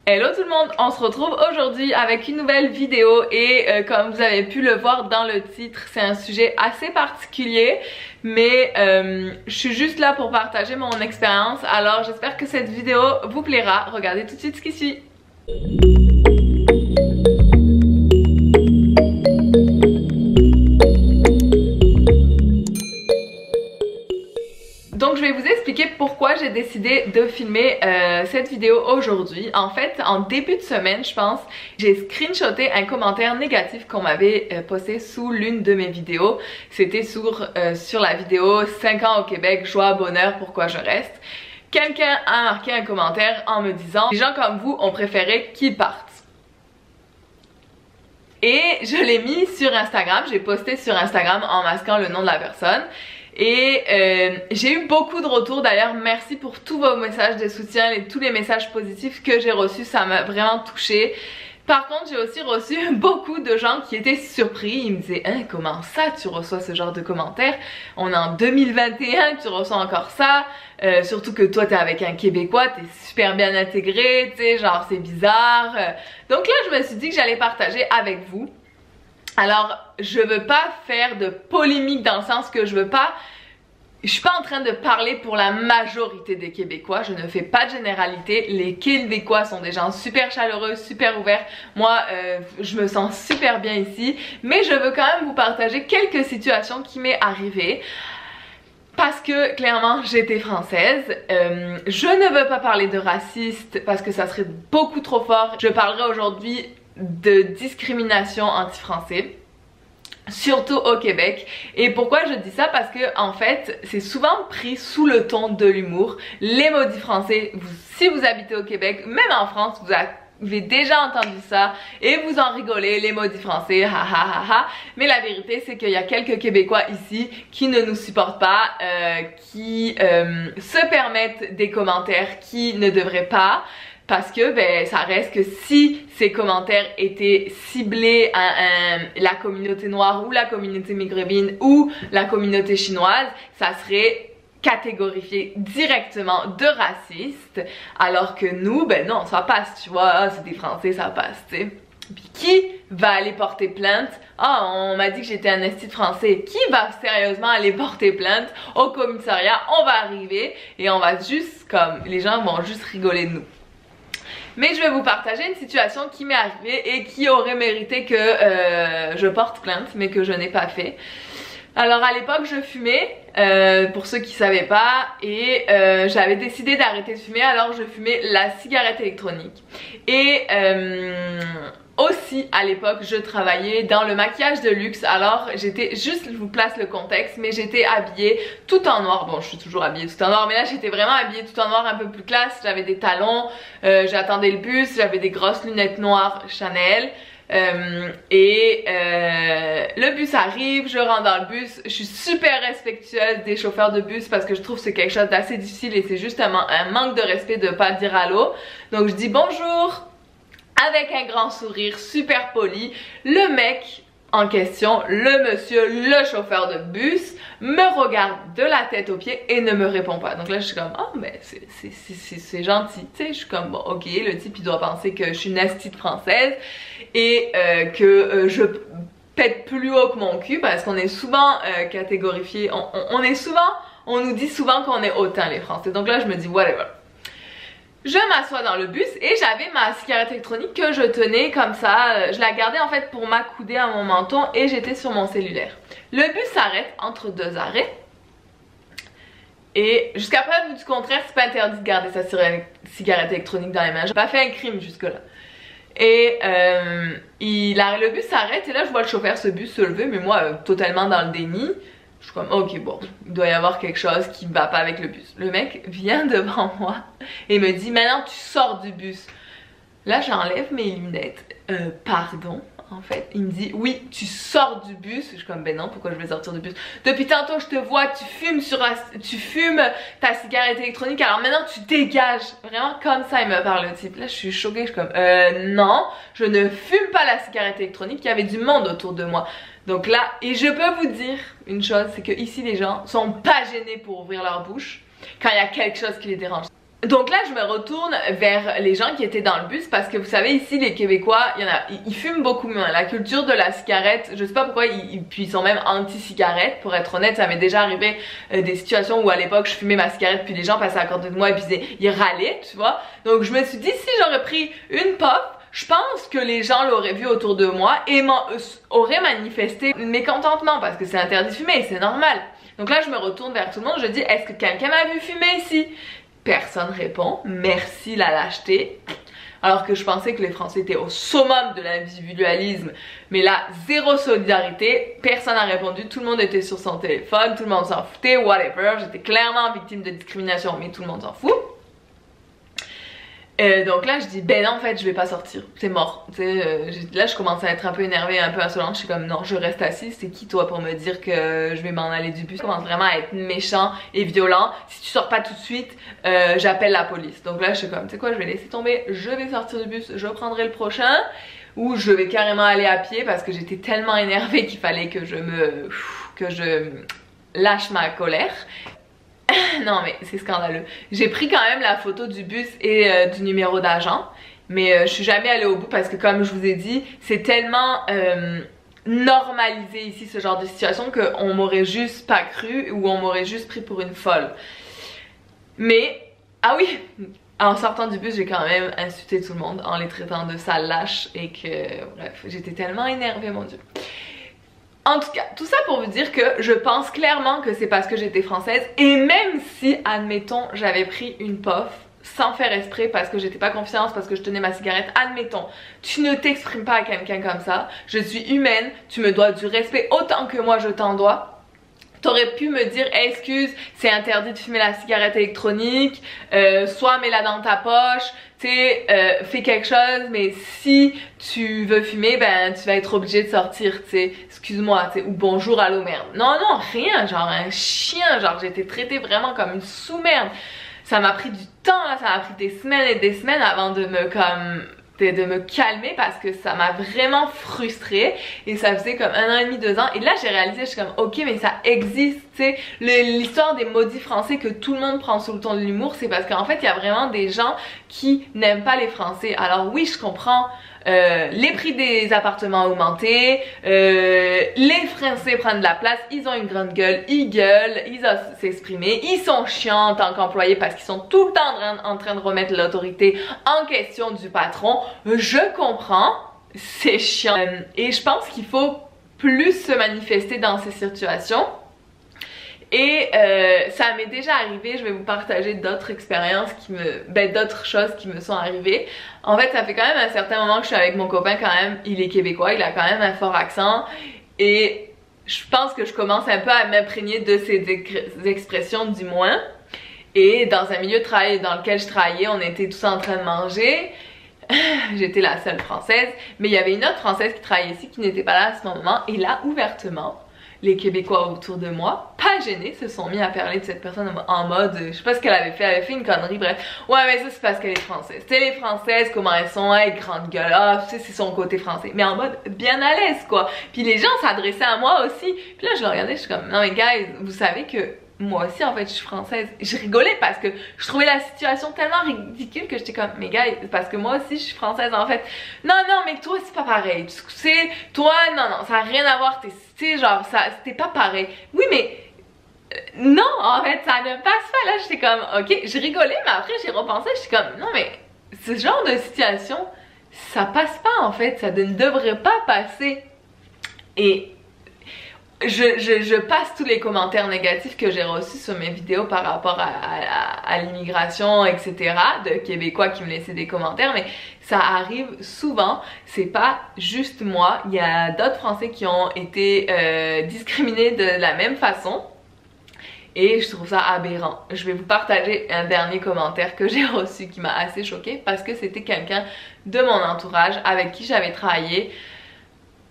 Hello tout le monde, on se retrouve aujourd'hui avec une nouvelle vidéo et comme vous avez pu le voir dans le titre, c'est un sujet assez particulier mais je suis juste là pour partager mon expérience, alors j'espère que cette vidéo vous plaira. Regardez tout de suite ce qui suit. Donc je vais vous expliquer pourquoi j'ai décidé de filmer cette vidéo aujourd'hui. En fait, en début de semaine, je pense, j'ai screenshoté un commentaire négatif qu'on m'avait posté sous l'une de mes vidéos. C'était sur la vidéo 5 ans au Québec, joie, bonheur, pourquoi je reste. Quelqu'un a marqué un commentaire en me disant « Les gens comme vous ont préféré qu'ils partent ». Et je l'ai mis sur Instagram, j'ai posté sur Instagram en masquant le nom de la personne. Et j'ai eu beaucoup de retours d'ailleurs, merci pour tous vos messages de soutien et tous les messages positifs que j'ai reçus, ça m'a vraiment touchée. Par contre, j'ai aussi reçu beaucoup de gens qui étaient surpris, ils me disaient hein, comment ça tu reçois ce genre de commentaires? On est en 2021, tu reçois encore ça, surtout que toi t'es avec un Québécois, t'es super bien intégré, tu sais, genre c'est bizarre. Donc là je me suis dit que j'allais partager avec vous. Alors, je veux pas faire de polémique dans le sens que je suis pas en train de parler pour la majorité des Québécois, je ne fais pas de généralité. Les Québécois sont des gens super chaleureux, super ouverts. Moi, je me sens super bien ici, mais je veux quand même vous partager quelques situations qui m'est arrivées. Parce que clairement j'étais française, je ne veux pas parler de raciste parce que ça serait beaucoup trop fort. Je parlerai aujourd'hui de discrimination anti-français, surtout au Québec. Et pourquoi je dis ça? Parce que en fait c'est souvent pris sous le ton de l'humour. Les maudits français, si vous habitez au Québec, même en France, vous avez déjà entendu ça et vous en rigolez, les maudits français, ha ha ha ha. Mais la vérité c'est qu'il y a quelques Québécois ici qui ne nous supportent pas, qui se permettent des commentaires qui ne devraient pas. Parce que ben ça reste que si ces commentaires étaient ciblés à la communauté noire ou la communauté maghrébine ou la communauté chinoise, ça serait catégorifié directement de raciste, alors que nous, ben non, ça passe, tu vois, c'est des Français, ça passe, tu sais. Puis qui va aller porter plainte? Ah, on m'a dit que j'étais un esti de français. Qui va sérieusement aller porter plainte au commissariat? On va arriver et on va juste comme, les gens vont juste rigoler de nous. Mais je vais vous partager une situation qui m'est arrivée et qui aurait mérité que je porte plainte, mais que je n'ai pas fait. Alors à l'époque je fumais, pour ceux qui savaient pas, et j'avais décidé d'arrêter de fumer, alors je fumais la cigarette électronique. Et aussi à l'époque je travaillais dans le maquillage de luxe, alors j'étais, juste je vous place le contexte, mais j'étais habillée tout en noir. Bon, je suis toujours habillée tout en noir, mais là j'étais vraiment habillée tout en noir, un peu plus classe. J'avais des talons, j'attendais le bus, j'avais des grosses lunettes noires Chanel. Le bus arrive, je rentre dans le bus, je suis super respectueuse des chauffeurs de bus parce que je trouve que c'est quelque chose d'assez difficile et c'est juste un manque de respect de pas dire allô. Donc je dis bonjour avec un grand sourire, super poli. Le mec en question, le monsieur, le chauffeur de bus, me regarde de la tête aux pieds et ne me répond pas. Donc là je suis comme oh mais c'est gentil, tu sais. Je suis comme bon ok, le type il doit penser que je suis une asti de française et que je pète plus haut que mon cul, parce qu'on est souvent catégorifié, on nous dit souvent qu'on est hautain les Français. Donc là je me dis whatever. Je m'assois dans le bus et j'avais ma cigarette électronique que je tenais comme ça, je la gardais en fait pour m'accouder à mon menton et j'étais sur mon cellulaire. Le bus s'arrête entre deux arrêts et jusqu'à preuve du contraire c'est pas interdit de garder sa cigarette électronique dans les mains. J'ai pas fait un crime jusque là. Et le bus s'arrête et là je vois le chauffeur ce bus se lever, mais moi totalement dans le déni. Je suis comme ok bon, il doit y avoir quelque chose qui va pas avec le bus. Le mec vient devant moi et me dit maintenant tu sors du bus. Là j'enlève mes lunettes, pardon en fait. Il me dit oui tu sors du bus. Je suis comme ben non, pourquoi je vais sortir du bus? Depuis tantôt je te vois, tu fumes ta cigarette électronique, alors maintenant tu dégages. Vraiment comme ça il me parle le type. Là je suis choquée, je suis comme non, je ne fume pas la cigarette électronique, il y avait du monde autour de moi. Donc là, et je peux vous dire une chose, c'est que ici les gens sont pas gênés pour ouvrir leur bouche quand il y a quelque chose qui les dérange. Donc là je me retourne vers les gens qui étaient dans le bus parce que vous savez ici les Québécois, ils fument beaucoup moins. La culture de la cigarette, je sais pas pourquoi puis ils sont même anti-cigarette. Pour être honnête, ça m'est déjà arrivé des situations où à l'époque je fumais ma cigarette puis les gens passaient à côté de moi et puis ils râlaient, tu vois. Donc je me suis dit si j'aurais pris une puff, je pense que les gens l'auraient vu autour de moi et auraient manifesté mécontentement parce que c'est interdit de fumer, c'est normal. Donc là je me retourne vers tout le monde, je dis est-ce que quelqu'un m'a vu fumer ici? Personne répond, merci la lâcheté. Alors que je pensais que les Français étaient au summum de l'individualisme, mais là, zéro solidarité, personne n'a répondu, tout le monde était sur son téléphone, tout le monde s'en foutait, whatever, j'étais clairement victime de discrimination, mais tout le monde s'en fout. Donc là je dis ben non en fait je vais pas sortir, c'est mort. Là je commence à être un peu énervée, un peu insolente, je suis comme non je reste assise, c'est qui toi pour me dire que je vais m'en aller du bus? Je commence vraiment à être méchant et violent, si tu sors pas tout de suite j'appelle la police. Donc là je suis comme tu sais quoi je vais laisser tomber, je vais sortir du bus, je prendrai le prochain ou je vais carrément aller à pied parce que j'étais tellement énervée qu'il fallait que je lâche ma colère. Non mais c'est scandaleux. J'ai pris quand même la photo du bus et du numéro d'agent, mais je suis jamais allée au bout parce que comme je vous ai dit, c'est tellement normalisé ici ce genre de situation qu'on m'aurait juste pas cru ou on m'aurait juste pris pour une folle. Mais, ah oui, en sortant du bus j'ai quand même insulté tout le monde en les traitant de sales lâches et que bref, j'étais tellement énervée mon dieu. En tout cas, tout ça pour vous dire que je pense clairement que c'est parce que j'étais française et même si, admettons, j'avais pris une puff sans faire esprit parce que j'étais pas confiante, parce que je tenais ma cigarette, admettons, tu ne t'exprimes pas à quelqu'un comme ça, je suis humaine, tu me dois du respect autant que moi je t'en dois. T'aurais pu me dire hey, excuse, c'est interdit de fumer la cigarette électronique, soit mets-la dans ta poche, tu sais, fais quelque chose, mais si tu veux fumer, ben tu vas être obligé de sortir, tu sais, excuse-moi, tu sais, ou bonjour, allô, merde. Non, non, rien, genre un chien, genre j'ai été traitée vraiment comme une sous-merde. Ça m'a pris du temps, là, ça m'a pris des semaines et des semaines avant de me calmer parce que ça m'a vraiment frustrée et ça faisait comme 1 an et demi, 2 ans et là j'ai réalisé, je suis comme ok mais ça existe, tu sais, l'histoire des maudits français que tout le monde prend sous le ton de l'humour, c'est parce qu'en fait il y a vraiment des gens qui n'aiment pas les français. Alors oui je comprends, les prix des appartements ont augmenté, les Français prennent de la place, ils ont une grande gueule, ils gueulent, ils osent s'exprimer, ils sont chiants en tant qu'employés parce qu'ils sont tout le temps en train de remettre l'autorité en question du patron. Je comprends, c'est chiant et je pense qu'il faut plus se manifester dans ces situations. Et ça m'est déjà arrivé, je vais vous partager d'autres expériences d'autres choses qui me sont arrivées. En fait ça fait quand même un certain moment que je suis avec mon copain quand même, il est québécois, il a quand même un fort accent et je pense que je commence un peu à m'imprégner de ces expressions du moins. Et dans un milieu de travail dans lequel je travaillais, on était tous en train de manger. J'étais la seule française, mais il y avait une autre française qui travaillait ici qui n'était pas là à ce moment et là ouvertement les Québécois autour de moi, pas gênés, se sont mis à parler de cette personne en mode, je sais pas ce qu'elle avait fait une connerie, bref. Ouais mais ça c'est parce qu'elle est française. C'est les Françaises, comment elles sont, hey, grande gueule, ah, tu sais c'est son côté français. Mais en mode bien à l'aise quoi. Puis les gens s'adressaient à moi aussi. Puis là je le regardais, je suis comme, non mais guys, vous savez que moi aussi en fait je suis française. Je rigolais parce que je trouvais la situation tellement ridicule que j'étais comme mais gars parce que moi aussi je suis française en fait. Non non mais toi c'est pas pareil, tu sais, toi non non ça a rien à voir, tu sais genre ça c'était pas pareil. Oui mais non en fait ça ne passe pas. Là j'étais comme ok, je rigolais mais après j'ai repensé, je suis comme non mais ce genre de situation ça passe pas en fait, ça ne devrait pas passer. Et je passe tous les commentaires négatifs que j'ai reçus sur mes vidéos par rapport à l'immigration, etc. de Québécois qui me laissaient des commentaires, mais ça arrive souvent, c'est pas juste moi, il y a d'autres Français qui ont été discriminés de la même façon. Et je trouve ça aberrant. Je vais vous partager un dernier commentaire que j'ai reçu qui m'a assez choquée parce que c'était quelqu'un de mon entourage avec qui j'avais travaillé.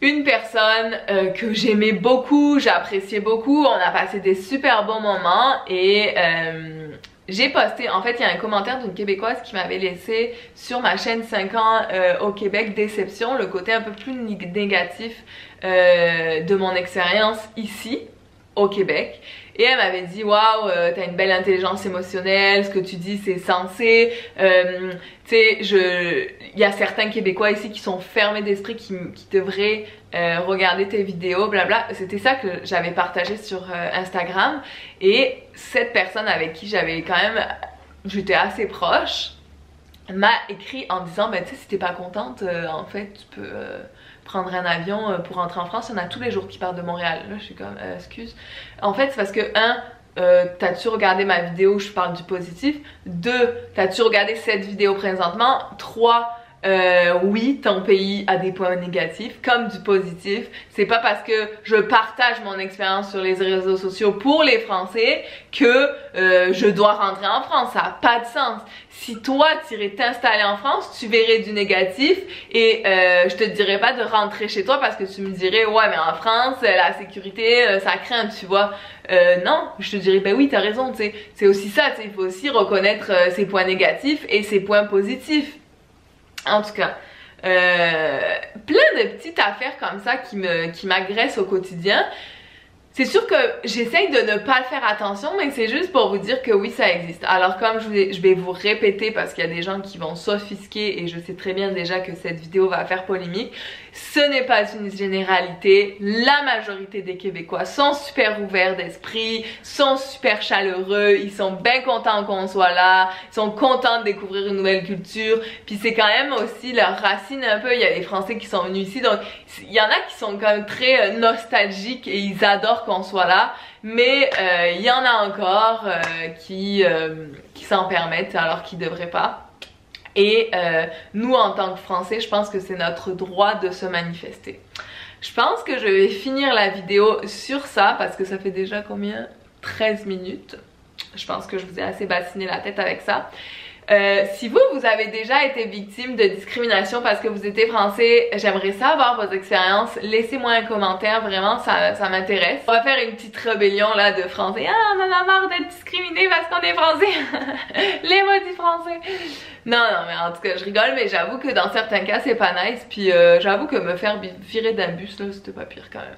Une personne que j'aimais beaucoup, j'appréciais beaucoup, on a passé des super bons moments et j'ai posté, en fait il y a un commentaire d'une Québécoise qui m'avait laissé sur ma chaîne 5 ans au Québec, déception, le côté un peu plus négatif de mon expérience ici au Québec. et elle m'avait dit waouh, t'as une belle intelligence émotionnelle, ce que tu dis c'est sensé, tu sais, il y a certains Québécois ici qui sont fermés d'esprit, qui devraient regarder tes vidéos, blabla. C'était ça que j'avais partagé sur Instagram, et cette personne avec qui j'étais assez proche m'a écrit en disant ben tu sais, si t'es pas contente, en fait tu peux prendre un avion pour rentrer en France, il y en a tous les jours qui partent de Montréal. Là je suis comme excuse. En fait c'est parce que t'as-tu regardé ma vidéo où je parle du positif? 2, t'as-tu regardé cette vidéo présentement? 3, oui, ton pays a des points négatifs comme du positif. C'est pas parce que je partage mon expérience sur les réseaux sociaux pour les Français que je dois rentrer en France. Ça n'a pas de sens. Si toi tu irais t'installer en France, tu verrais du négatif, et je te dirais pas de rentrer chez toi parce que tu me dirais ouais mais en France la sécurité ça craint, tu vois. Non, je te dirais ben oui t'as raison, tu sais, c'est aussi ça, tu sais, il faut aussi reconnaître ses points négatifs et ses points positifs. En tout cas, plein de petites affaires comme ça qui m'agressent au quotidien. C'est sûr que j'essaye de ne pas faire attention, mais c'est juste pour vous dire que oui, ça existe. Alors comme je vais vous répéter, parce qu'il y a des gens qui vont s'offusquer, et je sais très bien déjà que cette vidéo va faire polémique, ce n'est pas une généralité. La majorité des Québécois sont super ouverts d'esprit, sont super chaleureux, ils sont bien contents qu'on soit là, ils sont contents de découvrir une nouvelle culture, puis c'est quand même aussi leur racine un peu. Il y a des Français qui sont venus ici, donc il y en a qui sont quand même très nostalgiques et ils adorent qu'on soit là, mais il y en a encore qui s'en permettent alors qu'ils devraient pas. Et nous en tant que Français, je pense que c'est notre droit de se manifester. Je pense que je vais finir la vidéo sur ça parce que ça fait déjà combien? 13 minutes. Je pense que je vous ai assez bassiné la tête avec ça. Si vous avez déjà été victime de discrimination parce que vous étiez français, j'aimerais savoir vos expériences. Laissez-moi un commentaire, vraiment ça m'intéresse. On va faire une petite rébellion là de français. Ah, on en a marre d'être discriminés parce qu'on est français. Les maudits français. Non mais en tout cas je rigole, mais j'avoue que dans certains cas c'est pas nice. Puis j'avoue que me faire virer d'un bus là, c'était pas pire quand même.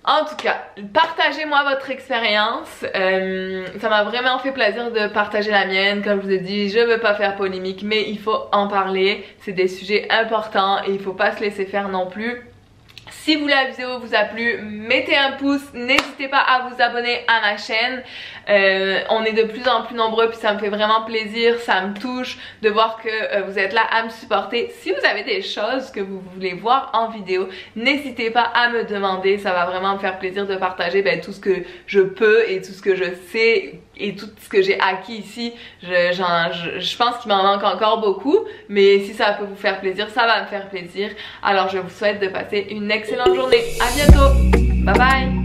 En tout cas, partagez-moi votre expérience, ça m'a vraiment fait plaisir de partager la mienne. Comme je vous ai dit, je veux pas faire polémique, mais il faut en parler, c'est des sujets importants et il faut pas se laisser faire non plus. Si la vidéo vous a plu, mettez un pouce, n'hésitez pas à vous abonner à ma chaîne. On est de plus en plus nombreux, puis ça me fait vraiment plaisir, ça me touche de voir que vous êtes là à me supporter. Si vous avez des choses que vous voulez voir en vidéo, n'hésitez pas à me demander, ça va vraiment me faire plaisir de partager tout ce que je peux et tout ce que je sais et tout ce que j'ai acquis ici. Je pense qu'il m'en manque encore beaucoup, mais si ça peut vous faire plaisir, ça va me faire plaisir. Alors je vous souhaite de passer une excellente journée. À bientôt. Bye bye.